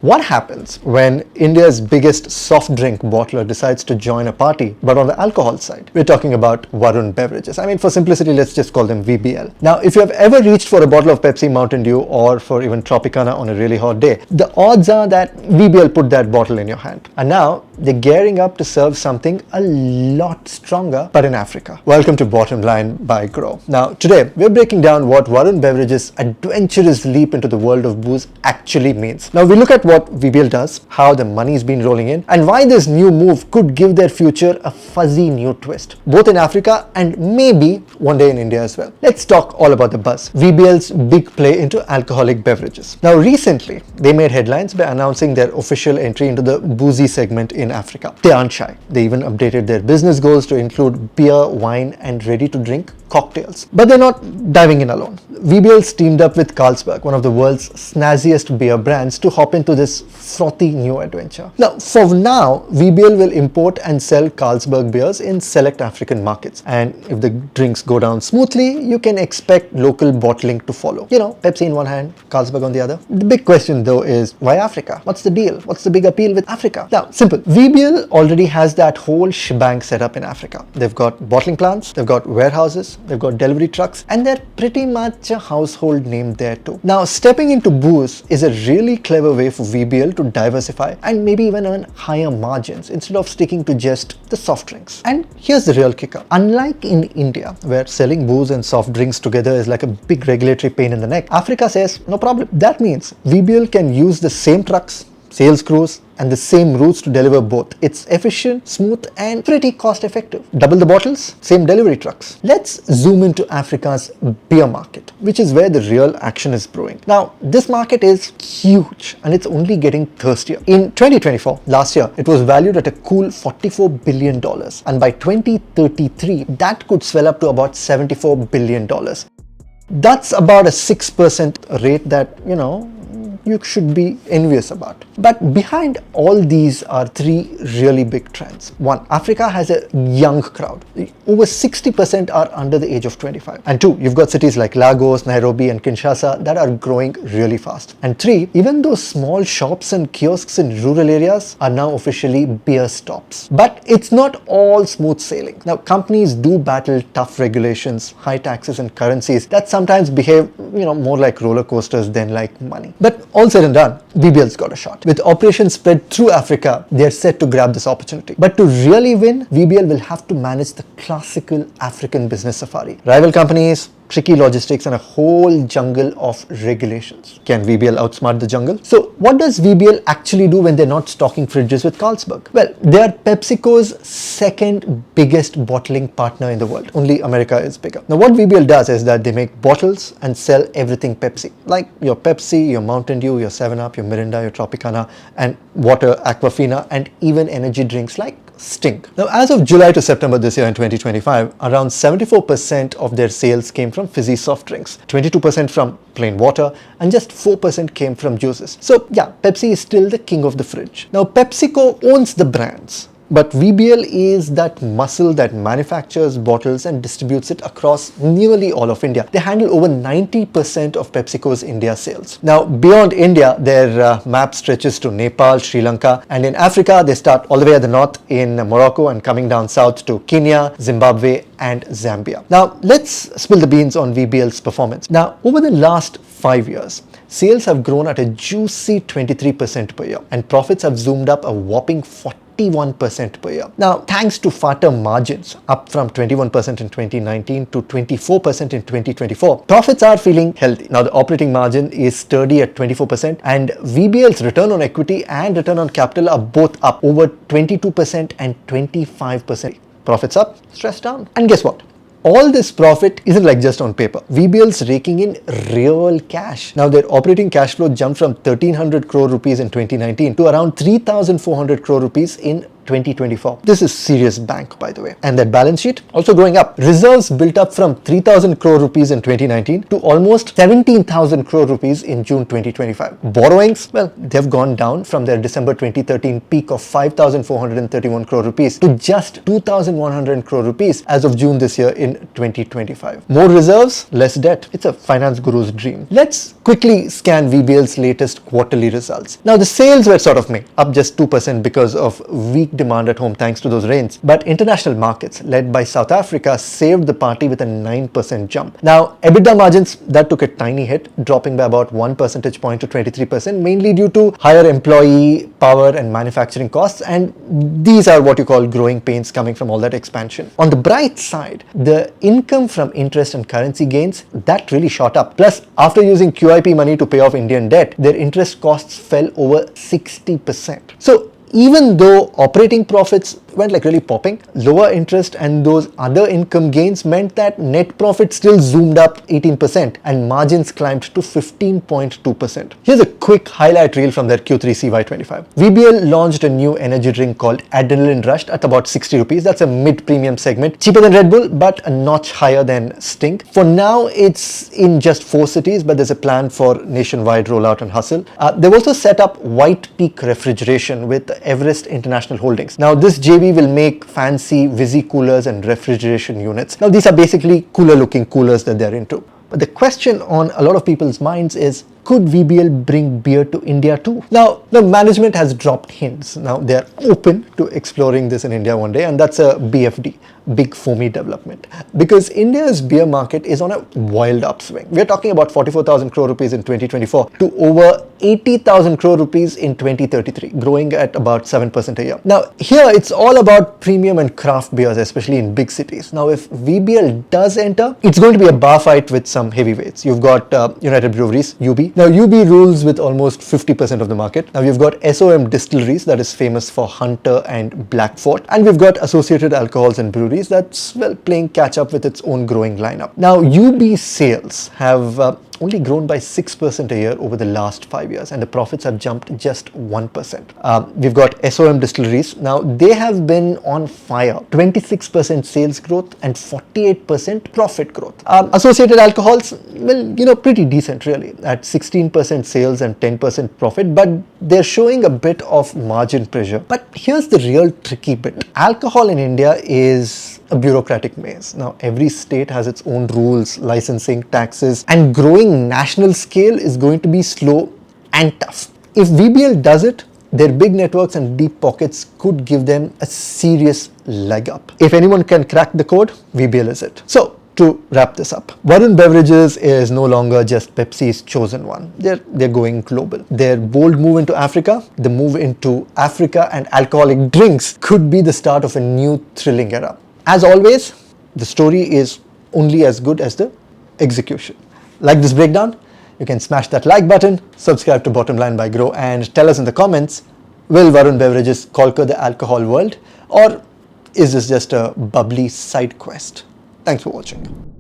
What happens when India's biggest soft drink bottler decides to join a party, but on the alcohol side? We're talking about Varun Beverages. I mean, for simplicity, let's just call them VBL. Now, if you have ever reached for a bottle of Pepsi, Mountain Dew, or for even Tropicana on a really hot day, the odds are that VBL put that bottle in your hand. And now, they're gearing up to serve something a lot stronger, but in Africa. Welcome to Bottom Line by Grow. Now, today, we're breaking down what Varun Beverages' adventurous leap into the world of booze actually means. Now, we look at what VBL does, how the money's been rolling in, and why this new move could give their future a fuzzy new twist, both in Africa and maybe one day in India as well. Let's talk all about the buzz. VBL's big play into alcoholic beverages. Now, recently, they made headlines by announcing their official entry into the boozy segment in Africa. They aren't shy. They even updated their business goals to include beer, wine, and ready-to-drink cocktails. But they're not diving in alone. VBL's teamed up with Carlsberg, one of the world's snazziest beer brands, to hop into this frothy new adventure. Now, for now, VBL will import and sell Carlsberg beers in select African markets. And if the drinks go down smoothly, you can expect local bottling to follow. You know, Pepsi in one hand, Carlsberg on the other. The big question though is, why Africa? What's the deal? What's the big appeal with Africa? Now, simple. VBL already has that whole shebang set up in Africa. They've got bottling plants, they've got warehouses, they've got delivery trucks, and they're pretty much a household name there too. Now, stepping into booze is a really clever way for VBL to diversify and maybe even earn higher margins instead of sticking to just the soft drinks. And here's the real kicker. Unlike in India, where selling booze and soft drinks together is like a big regulatory pain in the neck, Africa says, no problem. That means VBL can use the same trucks, sales crews, and the same routes to deliver both. It's efficient, smooth, and pretty cost effective. Double the bottles, same delivery trucks. Let's zoom into Africa's beer market, which is where the real action is brewing. Now, this market is huge and it's only getting thirstier. In 2024, last year, it was valued at a cool $44 billion. And by 2033, that could swell up to about $74 billion. That's about a 6% rate that, you should be envious about. But behind all these are three really big trends. One, Africa has a young crowd. Over 60% are under the age of 25. And two, you've got cities like Lagos, Nairobi, and Kinshasa that are growing really fast. And three, even those small shops and kiosks in rural areas are now officially beer stops. But it's not all smooth sailing. Now, companies do battle tough regulations, high taxes, and currencies that sometimes behave, more like roller coasters than like money. But all said and done, VBL's got a shot. With operations spread through Africa, they're set to grab this opportunity. But to really win, VBL will have to manage the classical African business safari. Rival companies, tricky logistics, and a whole jungle of regulations. Can VBL outsmart the jungle? So what does VBL actually do when they're not stocking fridges with Carlsberg? Well, they are PepsiCo's second biggest bottling partner in the world. Only America is bigger. Now what VBL does is that they make bottles and sell everything Pepsi. Like your Pepsi, your Mountain Dew, your 7-Up, your Mirinda, your Tropicana, and water, Aquafina, and even energy drinks like Sting. Now, as of July to September this year in 2025, around 74% of their sales came from fizzy soft drinks, 22% from plain water, and just 4% came from juices. So yeah, Pepsi is still the king of the fridge. Now, PepsiCo owns the brands, but VBL is that muscle that manufactures bottles and distributes it across nearly all of India. They handle over 90% of PepsiCo's India sales. Now, beyond India, their map stretches to Nepal, Sri Lanka, and in Africa, they start all the way at the north in Morocco and coming down south to Kenya, Zimbabwe, and Zambia. Now, let's spill the beans on VBL's performance. Now, over the last 5 years, sales have grown at a juicy 23% per year, and profits have zoomed up a whopping 41% per year. Now, thanks to fatter margins, up from 21% in 2019 to 24% in 2024, profits are feeling healthy. Now, the operating margin is sturdy at 24%, and VBL's return on equity and return on capital are both up over 22% and 25%. Profits up, stress down. And guess what? All this profit isn't like just on paper. VBL's raking in real cash. Now, their operating cash flow jumped from 1300 crore rupees in 2019 to around 3400 crore rupees in 2024. This is serious bank, by the way. And that balance sheet also going up. Reserves built up from 3,000 crore rupees in 2019 to almost 17,000 crore rupees in June 2025. Borrowings, well, they've gone down from their December 2013 peak of 5,431 crore rupees to just 2,100 crore rupees as of June this year in 2025. More reserves, less debt. It's a finance guru's dream. Let's quickly scan VBL's latest quarterly results. Now, the sales were sort of meh, up just 2% because of weak demand at home thanks to those rains. But international markets, led by South Africa, saved the party with a 9% jump. Now, EBITDA margins, that took a tiny hit, dropping by about 1 percentage point to 23%, mainly due to higher employee, power and manufacturing costs. And these are what you call growing pains coming from all that expansion. On the bright side, the income from interest and currency gains, that really shot up. Plus, after using QIP money to pay off Indian debt, their interest costs fell over 60%. So even though operating profits went like really popping, lower interest and those other income gains meant that net profit still zoomed up 18% and margins climbed to 15.2%. Here's a quick highlight reel from their Q3 CY25. VBL launched a new energy drink called Adrenaline Rush at about 60 rupees. That's a mid-premium segment, cheaper than Red Bull, but a notch higher than Sting. For now, it's in just 4 cities, but there's a plan for nationwide rollout and hustle. They've also set up White Peak Refrigeration with Everest International Holdings. Now, this JV will make fancy Visi coolers and refrigeration units. Now, these are basically cooler looking coolers that they're into. But the question on a lot of people's minds is, could VBL bring beer to India too? Now, the management has dropped hints. Now, they're open to exploring this in India one day, and that's a BFD, big foamy development. Because India's beer market is on a wild upswing. We're talking about 44,000 crore rupees in 2024 to over 80,000 crore rupees in 2033, growing at about 7% a year. Now, here it's all about premium and craft beers, especially in big cities. Now, if VBL does enter, it's going to be a bar fight with some heavyweights. You've got United Breweries, UB. Now, UB rules with almost 50% of the market. Now, we've got SOM Distilleries, that is famous for Hunter and Black Fort. And we've got Associated Alcohols and Breweries that's, well, playing catch up with its own growing lineup. Now, UB sales have only grown by 6% a year over the last 5 years, and the profits have jumped just 1%. We've got SOM Distilleries. Now, they have been on fire. 26% sales growth and 48% profit growth. Associated Alcohols, well, pretty decent really, at 16% sales and 10% profit, but they're showing a bit of margin pressure. But here's the real tricky bit. Alcohol in India is a bureaucratic maze. Now, every state has its own rules, licensing, taxes, and growing national scale is going to be slow and tough. If VBL does it, their big networks and deep pockets could give them a serious leg up. If anyone can crack the code, VBL is it. So, to wrap this up, Varun Beverages is no longer just Pepsi's chosen one. They're going global. Their bold move into Africa, the move into Africa and alcoholic drinks, could be the start of a new thrilling era. As always, the story is only as good as the execution. Like this breakdown? You can smash that like button, subscribe to Bottom Line by Grow, and tell us in the comments, will Varun Beverages conquer the alcohol world, or is this just a bubbly side quest? Thanks for watching.